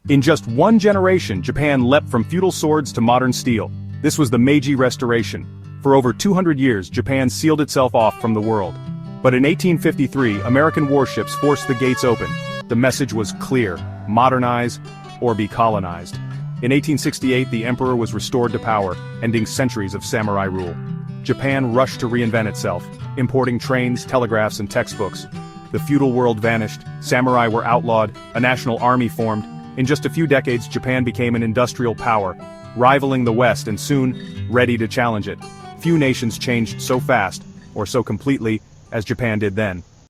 In just one generation, Japan leapt from feudal swords to modern steel. This was the Meiji Restoration. For over 200 years, Japan sealed itself off from the world. But in 1853, American warships forced the gates open. The message was clear: modernize or be colonized. In 1868, the emperor was restored to power, ending centuries of samurai rule. Japan rushed to reinvent itself, importing trains, telegraphs, and textbooks. The feudal world vanished, samurai were outlawed, a national army formed. In just a few decades, Japan became an industrial power, rivaling the West and soon ready to challenge it. Few nations changed so fast, or so completely, as Japan did then.